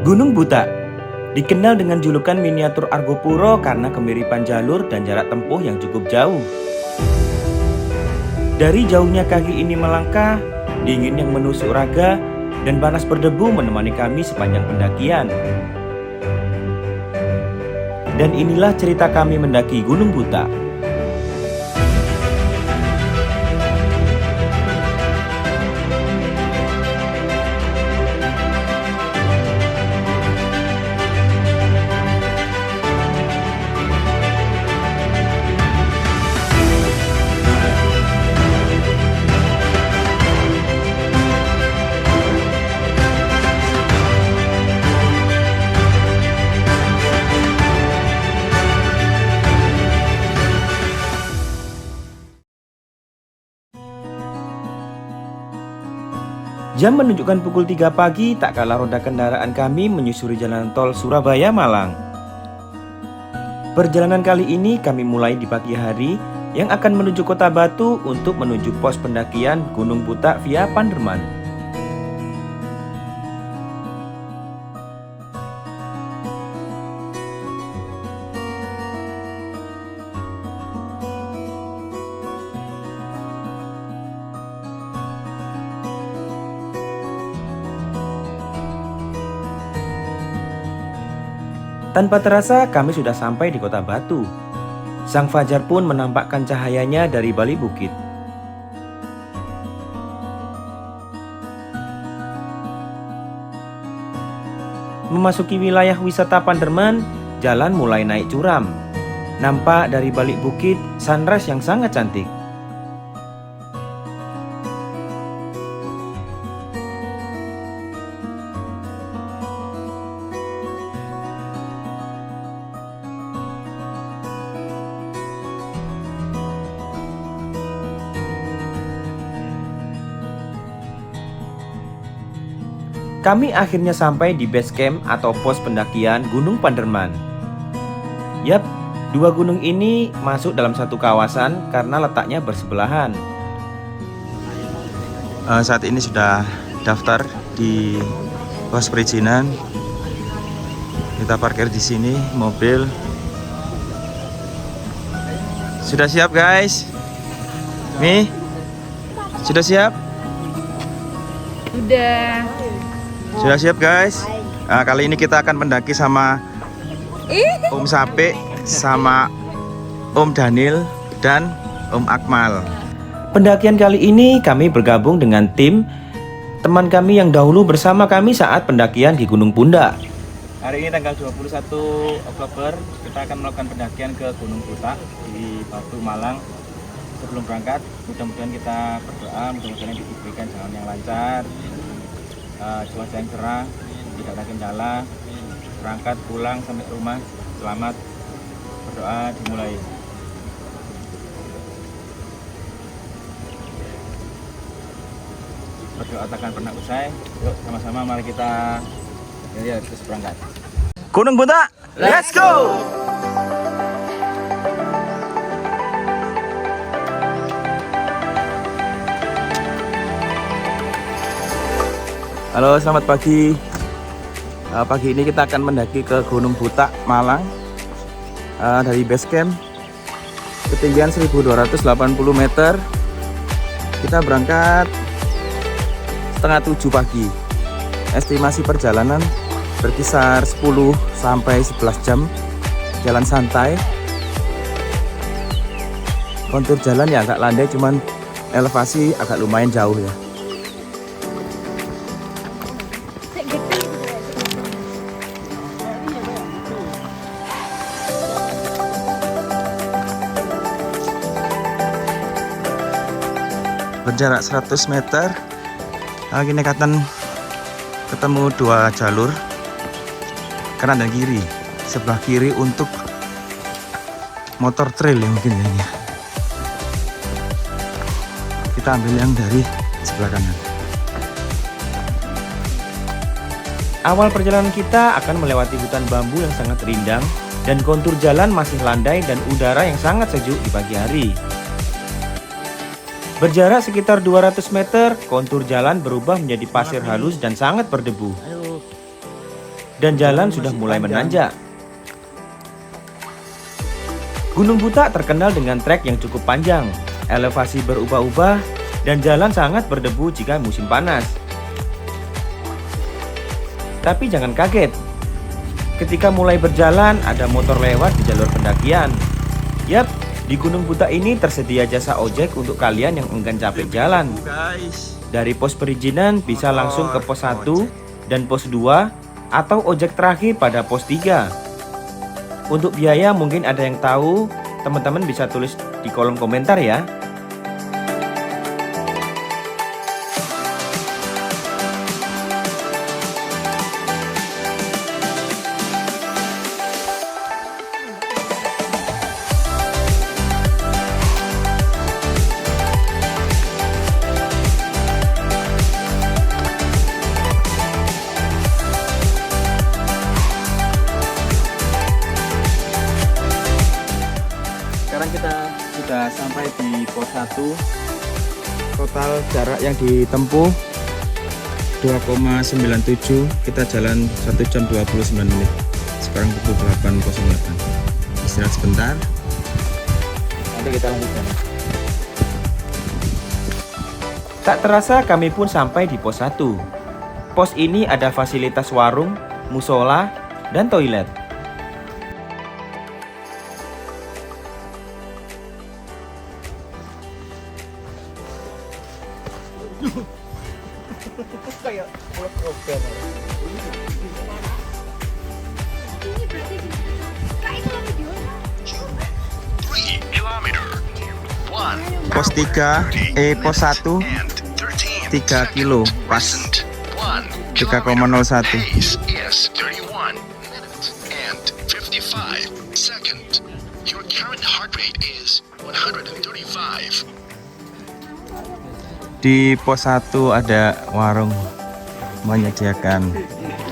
Gunung Buta dikenal dengan julukan miniatur Argopuro karena kemiripan jalur dan jarak tempuh yang cukup jauh. Dari jauhnya kaki ini melangkah, dingin yang menusuk raga, dan panas berdebu menemani kami sepanjang pendakian. Dan inilah cerita kami mendaki Gunung Buta. Jam menunjukkan pukul 3 pagi, tak kalah roda kendaraan kami menyusuri jalan tol Surabaya-Malang. Perjalanan kali ini kami mulai di pagi hari yang akan menuju Kota Batu untuk menuju pos pendakian Gunung Buta via Panderman. Tanpa terasa kami sudah sampai di Kota Batu. Sang fajar pun menampakkan cahayanya dari balik bukit. Memasuki wilayah wisata Panderman, jalan mulai naik curam. Nampak dari balik bukit sunrise yang sangat cantik. Kami akhirnya sampai di base camp atau pos pendakian Gunung Panderman. Yap, dua gunung ini masuk dalam satu kawasan karena letaknya bersebelahan. Saat ini sudah daftar di pos perizinan. Kita parkir di sini mobil. Sudah siap guys? Mi? Sudah siap? Udah. Sudah siap guys? Nah, kali ini kita akan mendaki sama Om Sape, sama Om Daniel, dan Om Akmal. Pendakian kali ini kami bergabung dengan tim teman kami yang dahulu bersama kami saat pendakian di Gunung Punda. Hari ini tanggal 21 Oktober kita akan melakukan pendakian ke Gunung Buta di Batu, Malang. Sebelum berangkat, mudah-mudahan kita berdoa, mudah-mudahan diberikan jalan yang lancar, cuaca yang cerah, tidak ada kendala, berangkat pulang sampai rumah selamat. Berdoa dimulai. Berdoa takkan pernah usai. Yuk sama-sama mari kita terus berangkat. Gunung Buta, let's go! Halo, selamat pagi. Pagi ini kita akan mendaki ke Gunung Buta, Malang. Dari base camp ketinggian 1280 meter. Kita berangkat setengah 7 pagi. Estimasi perjalanan berkisar 10 sampai 11 jam. Jalan santai. Kontur jalan ya agak landai, cuman elevasi agak lumayan jauh ya. Berjarak 100 meter lagi nekatan ketemu dua jalur kanan dan kiri. Sebelah kiri untuk motor trail ya mungkin ya. Kita ambil yang dari sebelah kanan. Awal perjalanan kita akan melewati hutan bambu yang sangat rindang dan kontur jalan masih landai dan udara yang sangat sejuk di pagi hari. Berjarak sekitar 200 meter, kontur jalan berubah menjadi pasir halus dan sangat berdebu. dan jalan sudah mulai menanjak. Gunung Butak terkenal dengan trek yang cukup panjang, elevasi berubah-ubah, dan jalan sangat berdebu jika musim panas. Tapi jangan kaget, ketika mulai berjalan ada motor lewat di jalur pendakian. Yap, di Gunung Butak ini tersedia jasa ojek untuk kalian yang enggan capek jalan. Dari pos perizinan bisa langsung ke pos 1 dan pos 2 atau ojek terakhir pada pos 3. Untuk biaya mungkin ada yang tahu, teman-teman bisa tulis di kolom komentar ya. Sekarang kita sudah sampai di pos 1. Total jarak yang ditempuh 2,97. Kita jalan 1 jam 29 menit. Sekarang pukul 8.08. Istirahat sebentar. Nanti kita lanjutkan. Tak terasa kami pun sampai di pos 1. Pos ini ada fasilitas warung, musola, dan toilet. Kayak program. Ini berarti kayak itu video. 3 kilometer. 1 Pos 3, pos 1 3 kilo pas 3,01. pace is 31 minutes and 55 seconds. Your current heart rate is 135. Di pos 1 ada warung menyediakan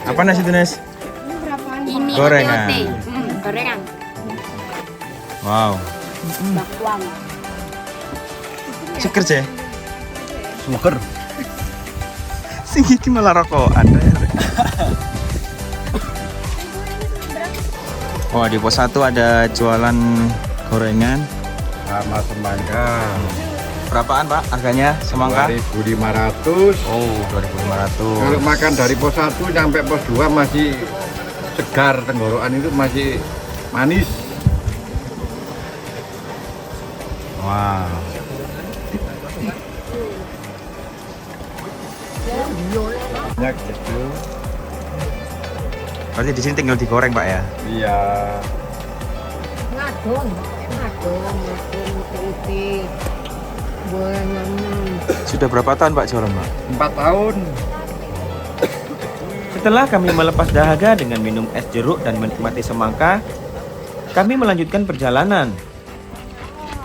apa nasi itu, Nes? Ini Gorengan. gorengan. Wow, Bakwang. seger sih. Seger. Sing iki malah rokokan. Wah, di pos 1 ada jualan gorengan. Sama semangka. Berapaan, Pak? Harganya semangka? 2.500. Oh, 2.500. Kalau makan dari pos 1 sampai pos 2 masih segar, tenggorokan itu masih manis. Wow. Banyak gitu. Berarti di sini tinggal digoreng, Pak ya? Iya. Ngadon, putih. Gorengan. Sudah berapa tahun, Pak, jualan, Pak? 4 tahun. Setelah kami melepas dahaga dengan minum es jeruk dan menikmati semangka, kami melanjutkan perjalanan.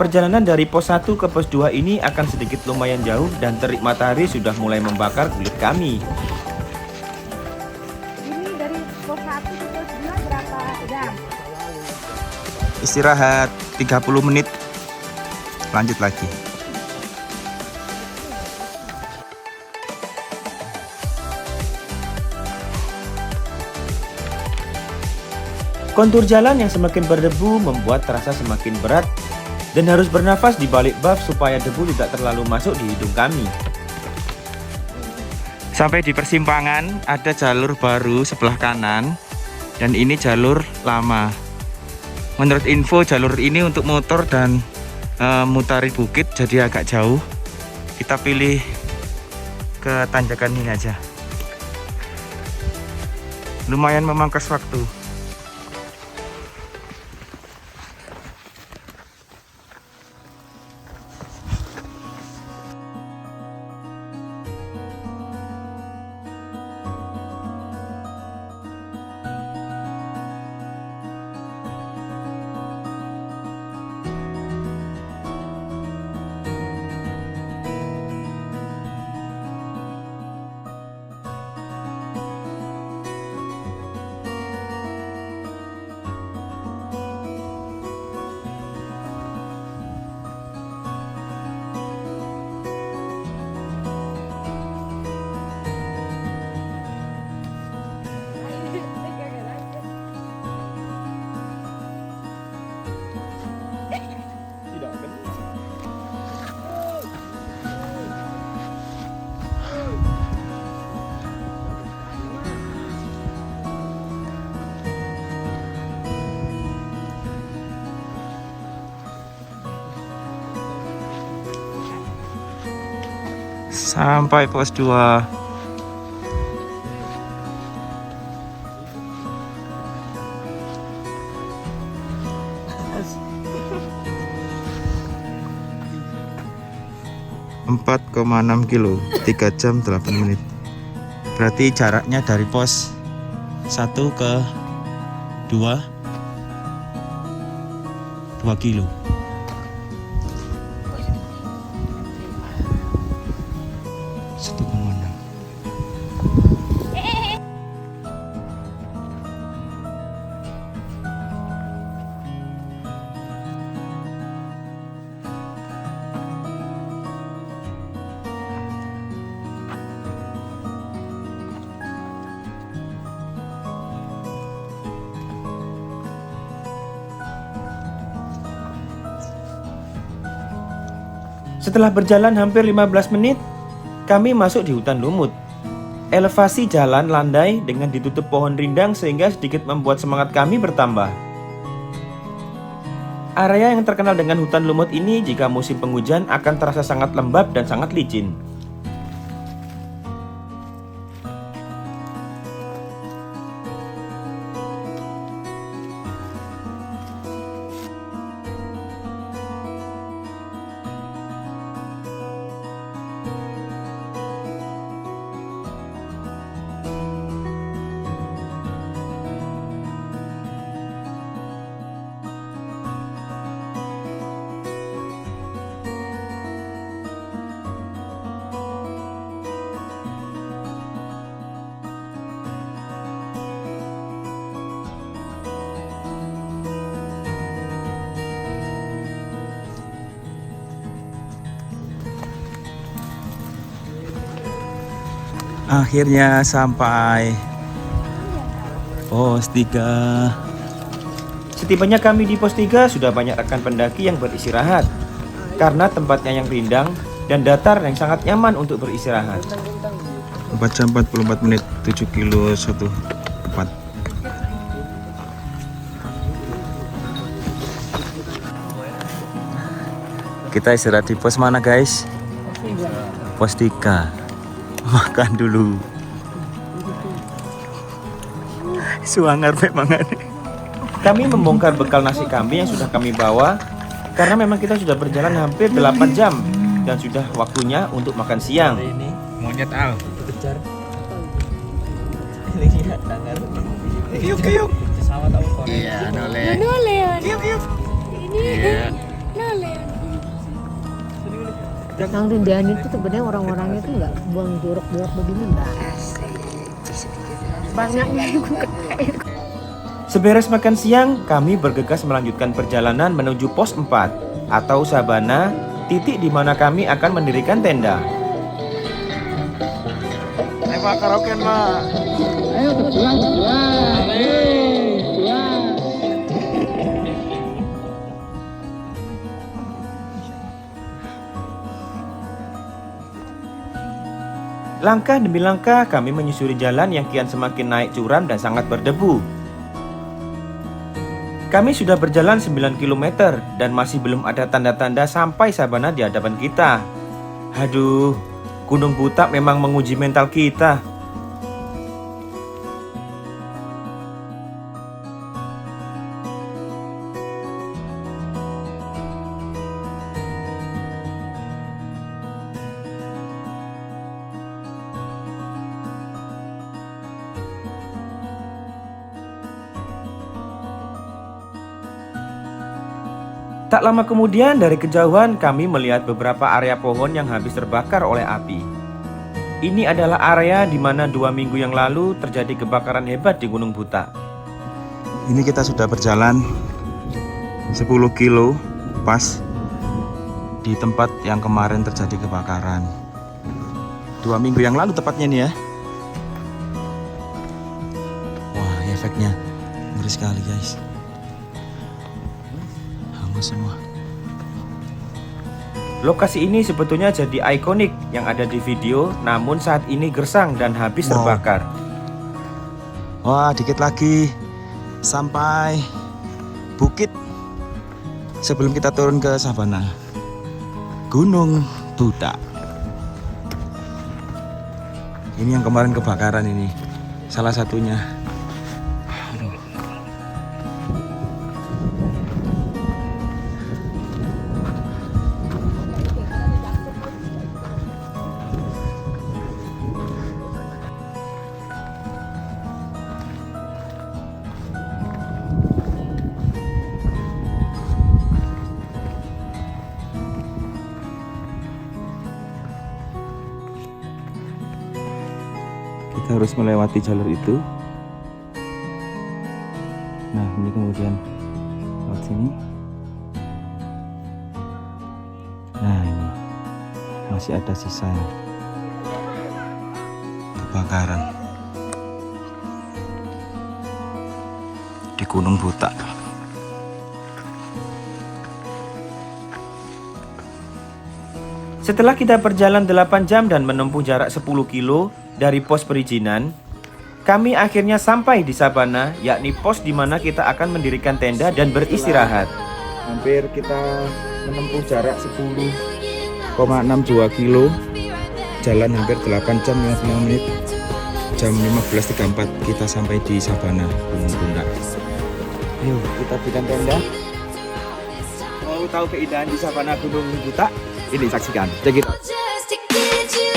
Perjalanan dari pos 1 ke pos 2 ini akan sedikit lumayan jauh dan terik matahari sudah mulai membakar kulit kami. Ini dari pos 1 ke pos 2 berapa jam? Istirahat 30 menit. Lanjut lagi. Kontur jalan yang semakin berdebu membuat terasa semakin berat dan harus bernafas di balik baf supaya debu tidak terlalu masuk di hidung kami. Sampai di persimpangan ada jalur baru sebelah kanan dan ini jalur lama. Menurut info jalur ini untuk motor dan mutari bukit jadi agak jauh. Kita pilih ke tanjakan ini aja. Lumayan memangkas waktu. Sampai pos 2. ...4,6 kilo, 3 jam 8 menit. Berarti jaraknya dari pos 1 ke 2 kilo. Setelah berjalan hampir 15 menit, kami masuk di hutan lumut. Elevasi jalan landai dengan ditutup pohon rindang sehingga sedikit membuat semangat kami bertambah. Area yang terkenal dengan hutan lumut ini jika musim penghujan akan terasa sangat lembab dan sangat licin. Akhirnya sampai pos 3. Setibanya kami di pos 3 sudah banyak rekan pendaki yang beristirahat karena tempatnya yang rindang dan datar yang sangat nyaman untuk beristirahat. 4 jam 44 menit, 7 kilo 1 4. Kita istirahat di pos mana guys? Pos 3. Makan dulu. Suangar memang. Kami membongkar bekal nasi kambing yang sudah kami bawa karena memang kita sudah berjalan hampir 8 jam dan sudah waktunya untuk makan siang. Ini Monyet Al. kejar. Lihat tangan. Yuk. Pesawat apa kok? Iya, noleh. Leon. Yuk. Iya. Leon. Yang rindahan itu sebenarnya orang-orangnya tuh nggak buang jorok-jorok begini mbak. Banyaknya juga. Seberes makan siang, kami bergegas melanjutkan perjalanan menuju pos 4 atau Sabana, titik di mana kami akan mendirikan tenda. Ayo Pak, karaoke Pak. Ayo pulang. Langkah demi langkah kami menyusuri jalan yang kian semakin naik curam dan sangat berdebu. Kami sudah berjalan 9 km dan masih belum ada tanda-tanda sampai Sabana di hadapan kita. Aduh, Gunung Butak memang menguji mental kita. Tak lama kemudian dari kejauhan kami melihat beberapa area pohon yang habis terbakar oleh api. Ini adalah area di mana 2 minggu yang lalu terjadi kebakaran hebat di Gunung Butak. Ini kita sudah berjalan 10 kilo pas di tempat yang kemarin terjadi kebakaran. 2 minggu yang lalu tepatnya nih ya. Wah, efeknya ngeri sekali guys. Semua. Lokasi ini sebetulnya jadi ikonik yang ada di video, namun saat ini gersang dan habis terbakar. Wah, dikit lagi sampai bukit sebelum kita turun ke Sabana, Gunung Butak. Ini yang kemarin kebakaran ini. Salah satunya. Kita harus melewati jalur itu. Nah, ini kemudian lewat sini. Nah, ini masih ada sisa kebakaran di Gunung Butak. Setelah kita berjalan 8 jam dan menempuh jarak 10 kilo dari pos perizinan, kami akhirnya sampai di Sabana, yakni pos di mana kita akan mendirikan tenda dan beristirahat. Hampir kita menempuh jarak 10,62 kilo, jalan hampir 8 jam 59 menit. Jam 15.34 kita sampai di Sabana, Gunung Butak. Ayo kita bikin tenda. Mau tahu keindahan di Sabana Gunung Butak? Ini saksikan, check it out. Just to get you.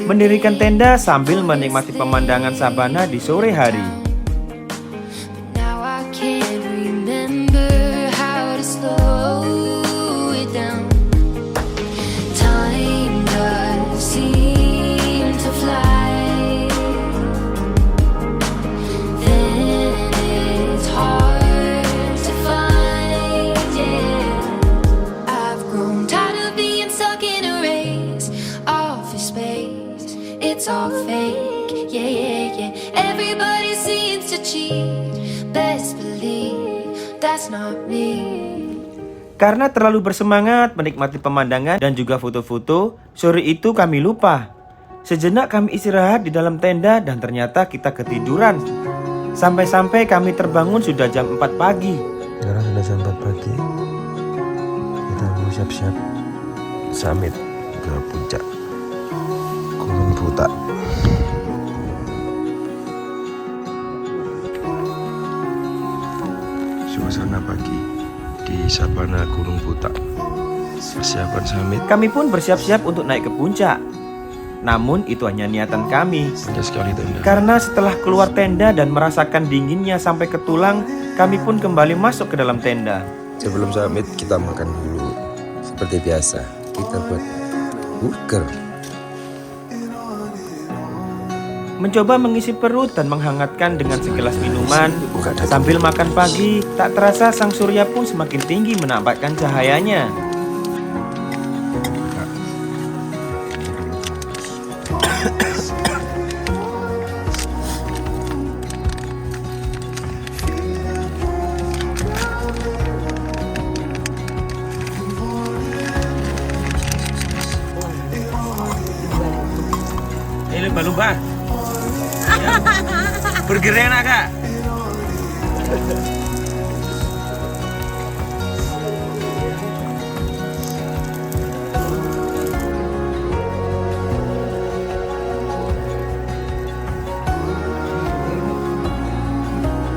Mendirikan tenda sambil menikmati pemandangan sabana di sore hari. Now I can't remember how to slow it down. Time does seem to fly. Then it's hard to find, yeah. I've grown tired of being stuck in a race, office space. It's all fake, yeah, yeah, yeah. Everybody seems to cheat. Best believe that's not me. Karena terlalu bersemangat menikmati pemandangan dan juga foto-foto, sore itu kami lupa. Sejenak kami istirahat di dalam tenda dan ternyata kita ketiduran. Sampai-sampai kami terbangun sudah jam 4 pagi. Sekarang sudah jam 4 pagi. Kita mau siap-siap summit ke puncak Gunung Butak. Suasana pagi di Sabana Gunung Butak. Persiapan summit. Kami pun bersiap-siap untuk naik ke puncak. Namun itu hanya niatan kami. Banyak sekali tenda. Karena setelah keluar tenda dan merasakan dinginnya sampai ke tulang, kami pun kembali masuk ke dalam tenda. Sebelum summit kita makan dulu. Seperti biasa, kita buat burger. Mencoba mengisi perut dan menghangatkan dengan segelas minuman. Sambil makan pagi, tak terasa sang surya pun semakin tinggi menampakkan cahayanya. Ini lumba-lumba. Burgernya enak, Kak.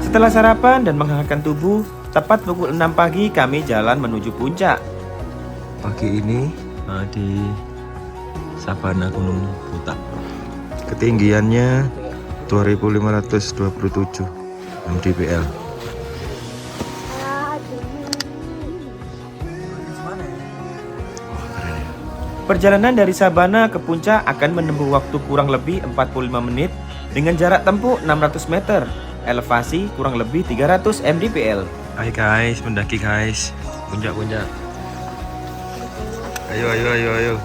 Setelah sarapan dan menghangatkan tubuh, tepat pukul 6 pagi kami jalan menuju puncak. Pagi ini di Sabana Gunung Butak. Ketinggiannya 2527 mdpl. Perjalanan dari Sabana ke puncak akan menempuh waktu kurang lebih 45 menit dengan jarak tempuh 600 meter, elevasi kurang lebih 300 mdpl. Hai guys, mendaki guys. Puncak-puncak. Ayo.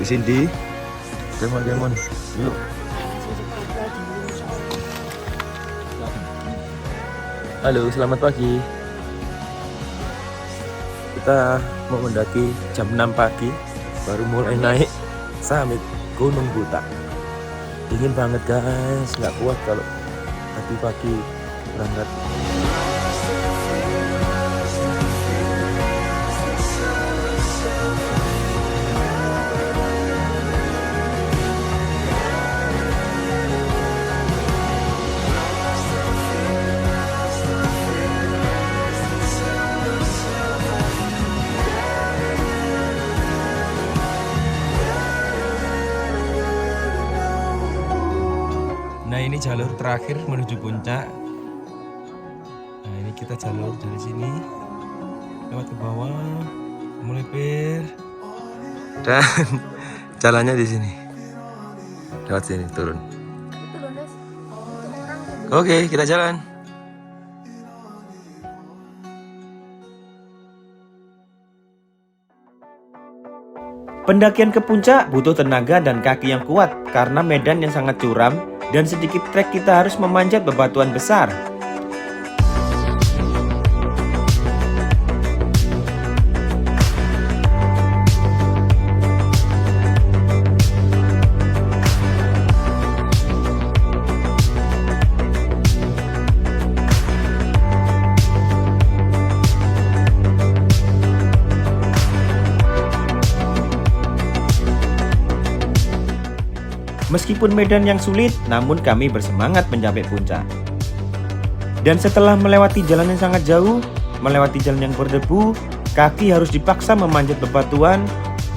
Bu Cindy. Demon. Yuk. Halo, selamat pagi. Kita mau mendaki jam 6 pagi, baru mulai naik summit Gunung Buta. Dingin banget guys, nggak kuat kalau tadi pagi berangkat. Nah ini jalur terakhir menuju puncak. Nah ini kita jalur dari sini lewat ke bawah, melipir dan jalannya di sini. Lewat sini turun. Oke, kita jalan. Pendakian ke puncak butuh tenaga dan kaki yang kuat karena medan yang sangat curam dan sedikit trek kita harus memanjat bebatuan besar. Meskipun medan yang sulit, namun kami bersemangat mencapai puncak. Dan setelah melewati jalan yang sangat jauh, melewati jalan yang berdebu, kaki harus dipaksa memanjat bebatuan.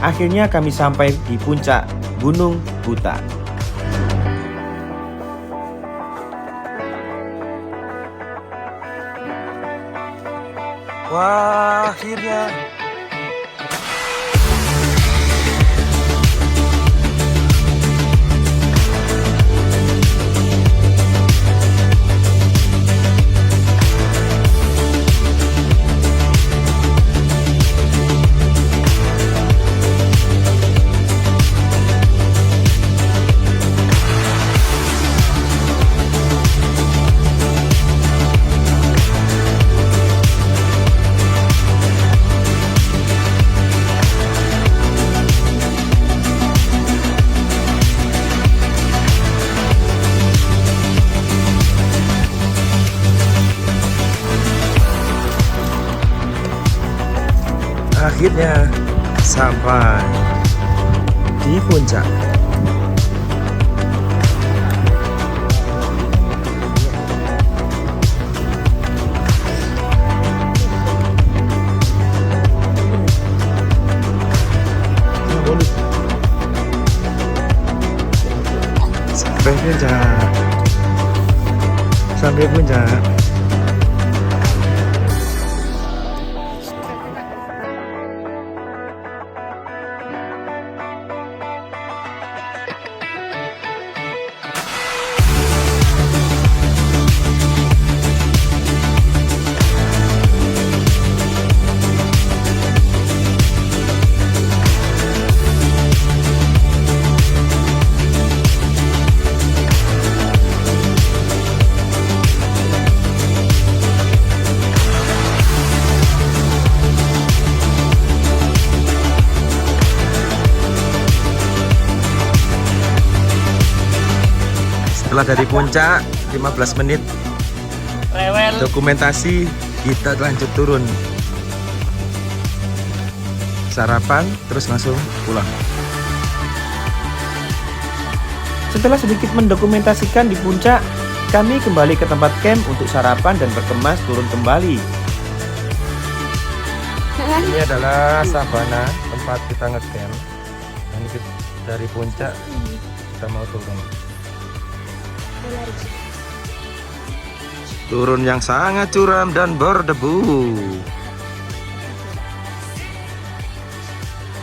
Akhirnya kami sampai di puncak Gunung Buta. Wah, akhirnya. Akhirnya sampai di puncak. Sampai puncak. Sampai puncak. Setelah dari puncak 15 menit dokumentasi, kita lanjut turun, sarapan terus langsung pulang. Setelah sedikit mendokumentasikan di puncak, kami kembali ke tempat camp untuk sarapan dan berkemas turun kembali. Ini adalah savana tempat kita ngecamp. Ini dari puncak kita mau turun. Turun yang sangat curam dan berdebu.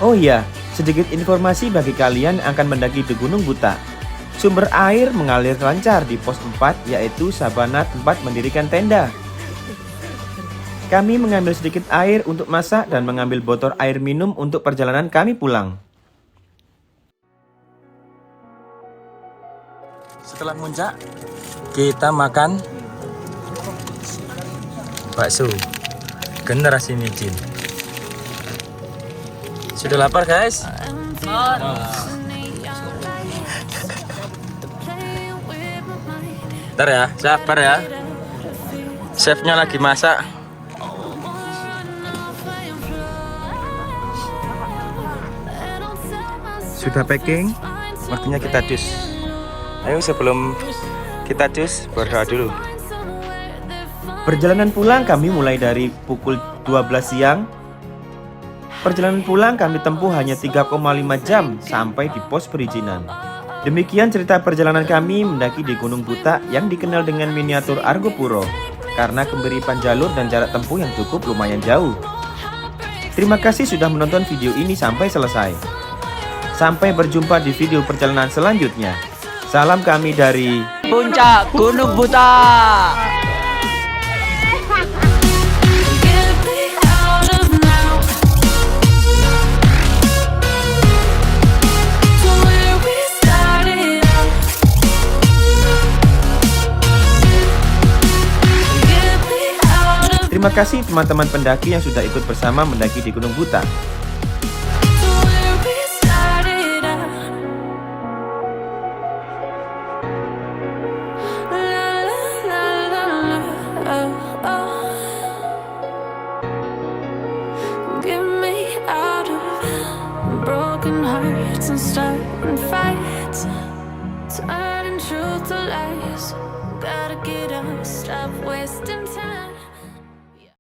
Oh iya, sedikit informasi bagi kalian yang akan mendaki di Gunung Buta. Sumber air mengalir lancar di pos 4, yaitu sabana tempat mendirikan tenda. Kami mengambil sedikit air untuk masak dan mengambil botol air minum untuk perjalanan kami pulang. setelah muncak kita makan bakso generasi micin. Sudah lapar guys? Ntar ya, sabar ya. Chefnya lagi masak. Sudah packing, waktunya kita dus. Ayo sebelum kita dus, berdoa dulu. Perjalanan pulang kami mulai dari pukul 12 siang. Perjalanan pulang kami tempuh hanya 3,5 jam sampai di pos perizinan. Demikian cerita perjalanan kami mendaki di Gunung Buta yang dikenal dengan miniatur Argopuro karena kemiripan jalur dan jarak tempuh yang cukup lumayan jauh. Terima kasih sudah menonton video ini sampai selesai. Sampai berjumpa di video perjalanan selanjutnya. Salam kami dari Puncak Gunung Buta. Get me out of now. To where we started out. Get me out of Terima kasih teman-teman pendaki yang sudah ikut bersama mendaki di Gunung Buta. to where we started out. La la la la la. Oh, oh. Get me out of broken hearts and starting fights, turning truth to lies. Gotta get up, stop wasting time.